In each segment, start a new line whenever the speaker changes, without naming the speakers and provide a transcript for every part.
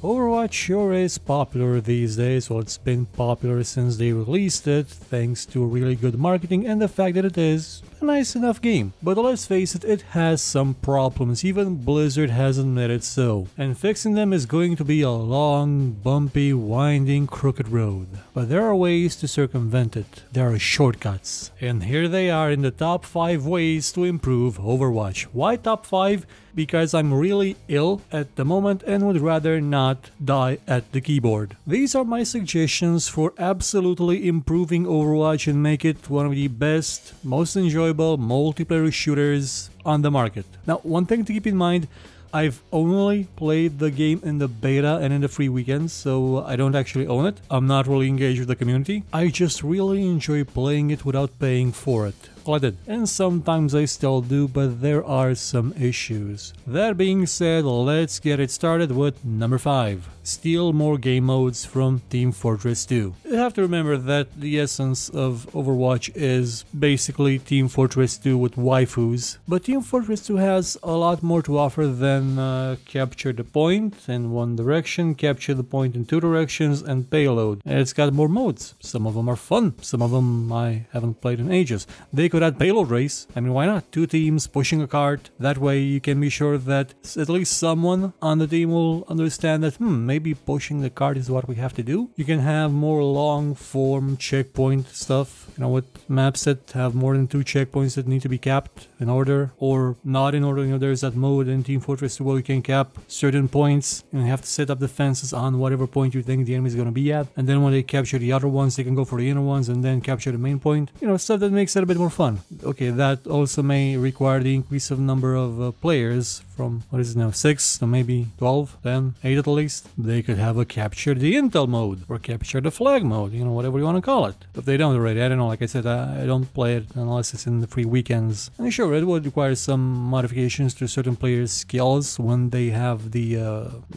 Overwatch sure is popular these days. Well, it's been popular since they released it, thanks to really good marketing and the fact that it is a nice enough game. But let's face it, it has some problems, even Blizzard has admitted so. And fixing them is going to be a long, bumpy, winding, crooked road. But there are ways to circumvent it. There are shortcuts. And here they are in the top 5 ways to improve Overwatch. Why top 5? Because I'm really ill at the moment and would rather not die at the keyboard. These are my suggestions for absolutely improving Overwatch and make it one of the best, most enjoyable multiplayer shooters on the market. Now, one thing to keep in mind, I've only played the game in the beta and in the free weekends, so I don't actually own it. I'm not really engaged with the community. I just really enjoy playing it without paying for it. Well, I did. And sometimes I still do, but there are some issues. That being said, let's get it started with number 5. Steal more game modes from Team Fortress 2. You have to remember that the essence of Overwatch is basically Team Fortress 2 with waifus, but Team Fortress 2 has a lot more to offer than capture the point in one direction, capture the point in 2 directions, and payload. It's got more modes. Some of them are fun, some of them I haven't played in ages. They could add payload race. I mean, why not? 2 teams pushing a cart. That way you can be sure that at least someone on the team will understand that, maybe pushing the cart is what we have to do. You can have more long form checkpoint stuff, you know, with maps that have more than 2 checkpoints that need to be capped in order or not in order. You know, there's that mode in Team Fortress 2 where you can cap certain points and you have to set up defenses on whatever point you think the enemy is going to be at. And then when they capture the other ones, they can go for the inner ones and then capture the main point. You know, stuff that makes it a bit more fun. Okay, that also may require the increase of number of players from, what is it now, 6 to maybe 12, 10, 8 at least. They could have a capture the intel mode or capture the flag mode, you know, whatever you want to call it. If they don't already, I don't know, like I said, I don't play it unless it's in the free weekends. And sure, it would require some modifications to certain players' skills when they have the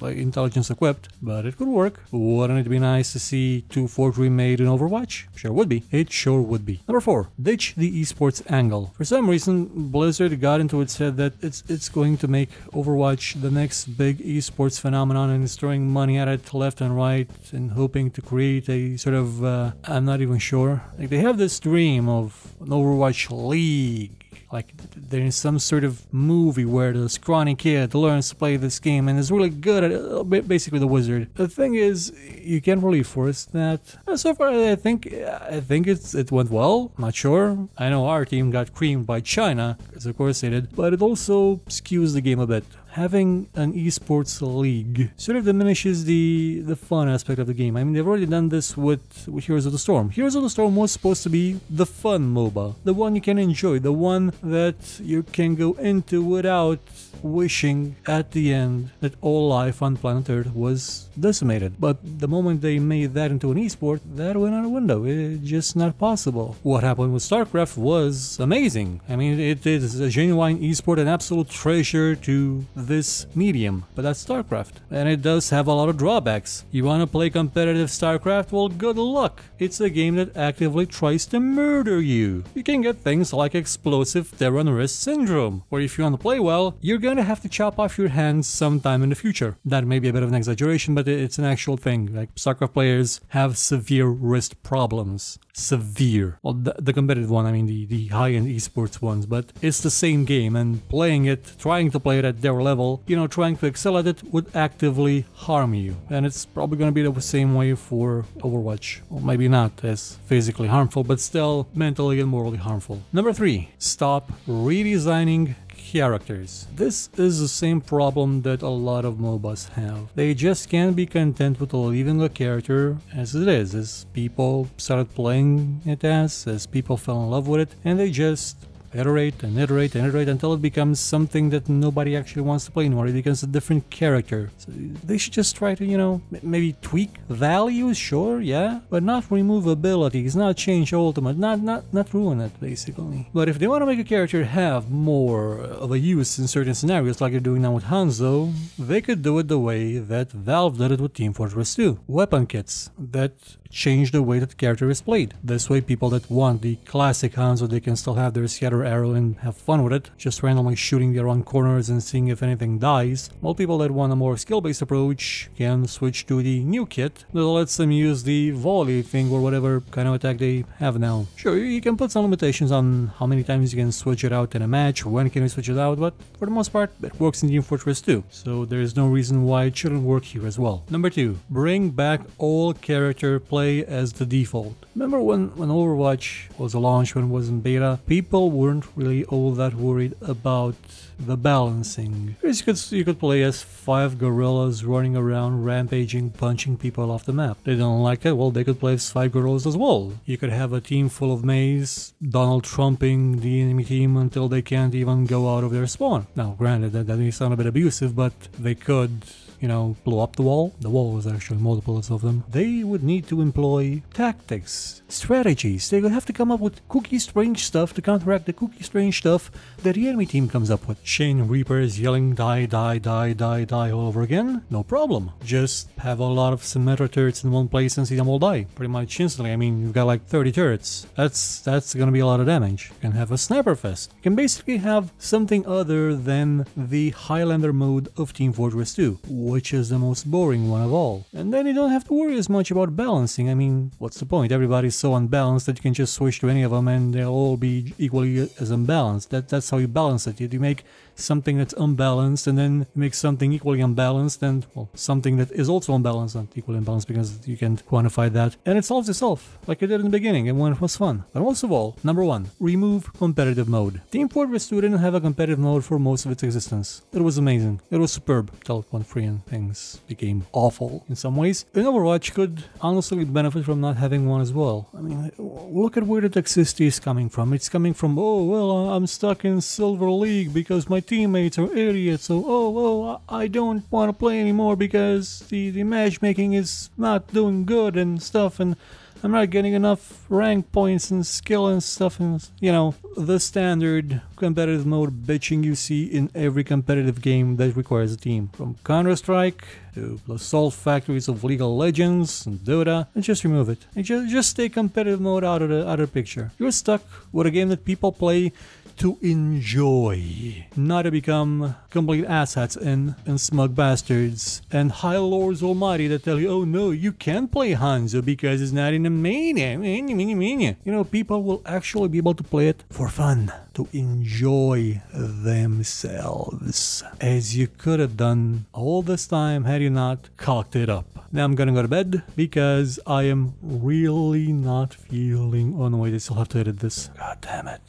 like intelligence equipped, but it could work. Wouldn't it be nice to see 2-4 remade in Overwatch? Sure would be. It sure would be. Number 4, ditch the esports angle. For some reason, Blizzard got into its head that it's going to make Overwatch the next big esports phenomenon and is throwing money at it left and right and hoping to create a sort of, I'm not even sure. Like, they have this dream of an Overwatch League. Like, there is some sort of movie where the scrawny kid learns to play this game and is really good at it, basically the wizard. The thing is, you can't really force that. So far, I think it went well. Not sure. I know our team got creamed by China, because of course they did, but it also skews the game a bit. Having an esports league sort of diminishes the fun aspect of the game. I mean, they've already done this with Heroes of the Storm. Heroes of the Storm was supposed to be the fun MOBA, the one you can enjoy, the one that you can go into without wishing at the end that all life on planet Earth was decimated. But the moment they made that into an esport, that went out the window. It's just not possible. What happened with StarCraft was amazing. I mean, it is a genuine esport, an absolute treasure to this medium, but that's StarCraft. And it does have a lot of drawbacks. You want to play competitive StarCraft? Well, good luck. It's a game that actively tries to murder you. You can get things like explosive terrorist syndrome, where if you want to play well, you're gonna have to chop off your hands sometime in the future. That may be a bit of an exaggeration, but it's an actual thing. Like, StarCraft players have severe wrist problems. Severe. Well, the competitive one, I mean the high-end esports ones, but it's the same game, and playing it, trying to play it at their level, you know, trying to excel at it would actively harm you. And it's probably going to be the same way for Overwatch. Well, maybe not as physically harmful, but still mentally and morally harmful. Number 3, stop redesigning characters. This is the same problem that a lot of MOBAs have. They just can't be content with leaving a character as it is, as people started playing it as people fell in love with it, and they just iterate and iterate and iterate until it becomes something that nobody actually wants to play anymore. It becomes a different character. So they should just try to, you know, maybe tweak values, sure, yeah, but not remove abilities, not change ultimate, not ruin it, basically. But if they want to make a character have more of a use in certain scenarios, like they're doing now with Hanzo, they could do it the way that Valve did it with Team Fortress 2. Weapon kits that change the way that the character is played. This way, people that want the classic Hanzo, they can still have their scatter arrow and have fun with it, just randomly shooting the around corners and seeing if anything dies, while people that want a more skill-based approach can switch to the new kit that lets them use the volley thing or whatever kind of attack they have now. Sure, you can put some limitations on how many times you can switch it out in a match, when can you switch it out, but for the most part, it works in Team Fortress 2, so there's no reason why it shouldn't work here as well. Number 2, bring back all character play as the default. Remember when Overwatch was launched, when it was in beta, people weren't really all that worried about the balancing. You could play as 5 gorillas running around, rampaging, punching people off the map. They don't like it, well, they could play as 5 gorillas as well. You could have a team full of Mays, Donald Trumping the enemy team until they can't even go out of their spawn. Now, granted, that may sound a bit abusive, but they could, you know, blow up the wall. The wall was actually multiples of them. They would need to employ tactics, strategies. They would have to come up with cookie strange stuff to counteract the cookie strange stuff that the enemy team comes up with. Chain Reapers yelling die, die, die, die, die all over again? No problem. Just have a lot of Symmetra turrets in one place and see them all die. Pretty much instantly. I mean, you've got like 30 turrets. That's gonna be a lot of damage. You can have a Sniper Fest. You can basically have something other than the Highlander mode of Team Fortress 2, which is the most boring one of all. And then you don't have to worry as much about balancing. I mean, what's the point? Everybody's so unbalanced that you can just switch to any of them and they'll all be equally as unbalanced. That's how you balance it. You make something that's unbalanced and then make something equally unbalanced and, well, something that is also unbalanced and equally unbalanced because you can quantify that. And it solves itself, like it did in the beginning and when it was fun. But most of all, number 1, remove competitive mode. Team Fortress 2 didn't have a competitive mode for most of its existence. It was amazing. It was superb till it went free and things became awful in some ways. And Overwatch could honestly benefit from not having one as well. I mean, look at where the toxicity is coming from. It's coming from, oh, well, I'm stuck in Silver League because my teammates are idiots, so oh, I don't want to play anymore because the matchmaking is not doing good and stuff, and I'm not getting enough rank points and skill and stuff, and, you know, the standard competitive mode bitching you see in every competitive game that requires a team. From Counter-Strike to the Assault Factories of League of Legends and Dota, and just remove it. And just take competitive mode out of the picture. You're stuck with a game that people play to enjoy, not to become complete asshats and smug bastards and high lords almighty that tell you, oh no, you can't play Hanzo because it's not in the main. You know, people will actually be able to play it for fun, to enjoy themselves, as you could have done all this time had you not cocked it up. Now I'm gonna go to bed because I am really not feeling... Oh no, wait, I still have to edit this. God damn it.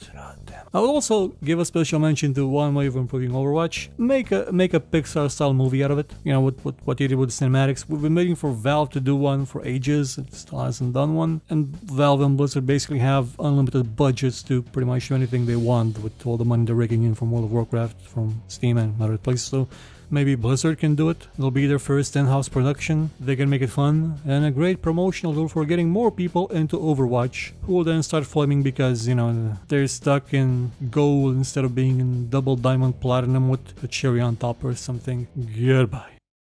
I will also give a special mention to one way of improving Overwatch. Make a Pixar style movie out of it. You know, what you did with the cinematics. We've been waiting for Valve to do one for ages. It still hasn't done one. And Valve and Blizzard basically have unlimited budgets to pretty much do anything they want with all the money they're raking in from World of Warcraft, from Steam and other places. So maybe Blizzard can do it. It'll be their first in-house production. They can make it fun and a great promotional tool for getting more people into Overwatch, who will then start flaming because, you know, they're stuck in gold instead of being in double diamond platinum with a cherry on top or something. Goodbye.